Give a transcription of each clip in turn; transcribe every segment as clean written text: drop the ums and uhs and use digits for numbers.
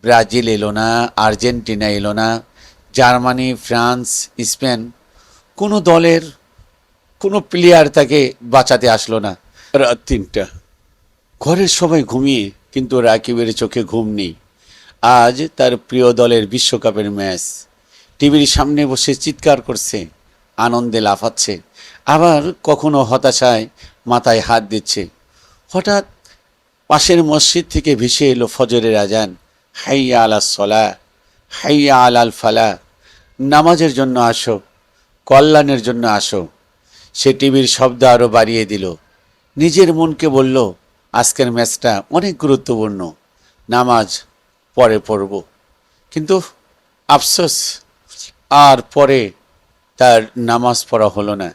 Brazil এলো না, Argentina এলো না, জার্মানি, ফ্রান্স, স্পেন, কোনো দলের কোনো প্লেয়ার তাকে বাঁচাতে আসলো না। রাত ৩টা, ঘরের সবাই ঘুমিয়ে, কিন্তু রাকিবের চোখে ঘুম নেই। আজ তার প্রিয় দলের বিশ্বকাপের ম্যাচ। টিভির সামনে বসে চিৎকার করছে, আনন্দে লাফাচ্ছে, আবার কখনো হতাশায় মাথায় হাত দিচ্ছে। হঠাৎ পাশের মসজিদ থেকে ভেসে এলো ফজরের আজান। হাইয়া আলাস সলা, হাইয়া আলাল ফালা, নামাজের জন্য আসো, কল্যাণের জন্য আসো। সে টিভির শব্দ আরও বাড়িয়ে দিল। নিজের মনকে বলল, আজকের ম্যাচটা অনেক গুরুত্বপূর্ণ, নামাজ পরে পড়ব। কিন্তু আফসোস, আর পরে তার নামাজ পড়া হলো না।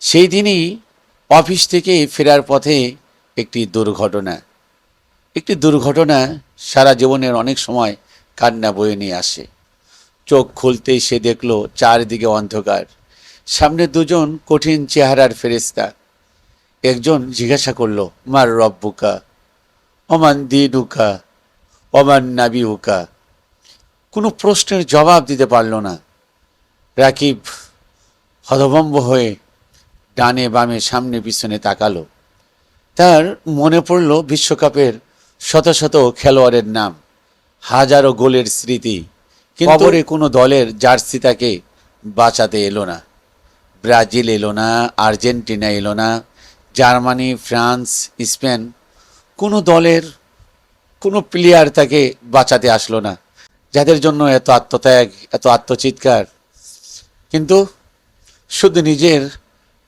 সেই দিনই অফিস থেকে ফেরার পথে একটি দুর্ঘটনা সারা জীবনের অনেক সময় কান্না বয়ে নিয়ে আসে। চোখ খুলতেই সে দেখল চারদিকে অন্ধকার, সামনে দুজন কঠিন চেহারার ফেরেশতা। একজন জিজ্ঞাসা করল, মার রব্বুকা, ওমান দিনুকা, ওমান নাবিউকা। কোনো প্রশ্নের জবাব দিতে পারল না। রাকিব হতভম্ব হয়ে ডানে বামে সামনে পিছনে তাকালো। তার মনে পড়ল বিশ্বকাপের শত শত খেলোয়াড়ের নাম, হাজারো গোলের স্মৃতি, কিন্তু খবরে কোনো দলের জার্সি তাকে বাঁচাতে এলো না। ব্রাজিল এলো না, আর্জেন্টিনা এলো না, জার্মানি, ফ্রান্স, স্পেন, কোনো দলের কোনো প্লেয়ার তাকে বাঁচাতে আসলো না, যাদের জন্য এত আত্মত্যাগ, এত আত্মচিৎকার। কিন্তু শুধু নিজের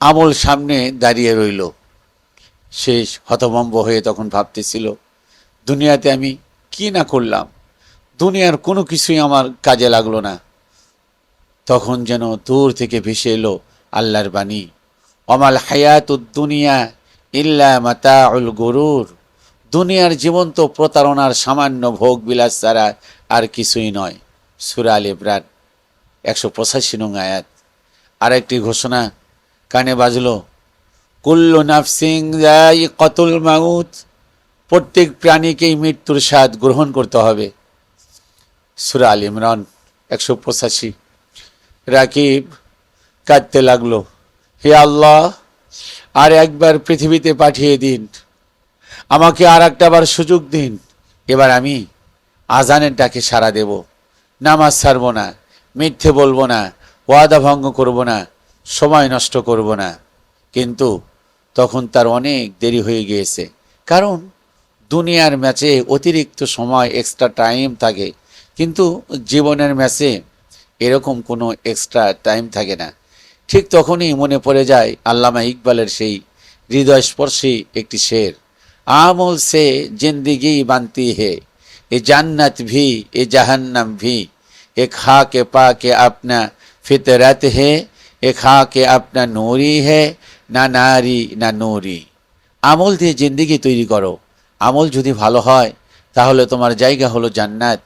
আমল সামনে দাঁড়িয়ে রইল। সে হতভম্ব হয়ে তখন ভাবতেছিল, দুনিয়াতে আমি কি না করলাম, দুনিয়ার কোনো কিছুই আমার কাজে লাগলো না। তখন যেন দূর থেকে ভেসে এলো আল্লাহর বাণী, অমাল হায়াতুদ দুনিয়া ইল্লা মাতাউল গুরুর। দুনিয়ার জীবন তো প্রতারণার সামান্য ভোগ বিলাস ছাড়া আর কিছুই নয়। সূরা আল ইমরান 185 নং আয়াত। আরেকটি ঘোষণা কানে বাজলো, কুল্লু নাফসিং যায়িকাতুল মাউত। প্রত্যেক প্রাণীকেই মৃত্যুর স্বাদ গ্রহণ করতে হবে। সূরা আল ইমরান 185। রাকিব কাঁদতে লাগলো, হে আল্লাহ, আর একবার পৃথিবীতে পাঠিয়ে দিন, আমাকে আর একটাবার সুযোগ দিন। এবার আমি আজানের ডাকে সাড়া দেব, নামাজ ছাড়ব না, মিথ্যে বলবো না, ওয়াদা ভঙ্গ করব না, সময় নষ্ট করব না। কিন্তু তখন তার অনেক দেরি হয়ে গিয়েছে, কারণ দুনিয়ার ম্যাচে অতিরিক্ত সময়, এক্সট্রা টাইম থাকে, কিন্তু জীবনের ম্যাচে এরকম কোনো এক্সট্রা টাইম থাকে না। ঠিক তখনই মনে পড়ে যায় আল্লামা ইকবালের সেই হৃদয়স্পর্শী একটি শের, আমল সে জিন্দিগি বানতি হে, এ জান্নাত ভি এ জাহান্নাম ভি, এ খা কে পা কে আপনা ফিতরত হে, এ খা কে আপনা নূরি হে, না নারী না নূরি। আমল দিয়ে জিন্দিগি তৈরি করো। আমল যদি ভালো হয় তাহলে তোমার জায়গা হলো জান্নাত,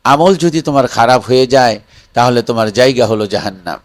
আমল যদি তোমার খারাপ হয়ে যায় তাহলে তোমার জায়গা হলো জাহান্নাম।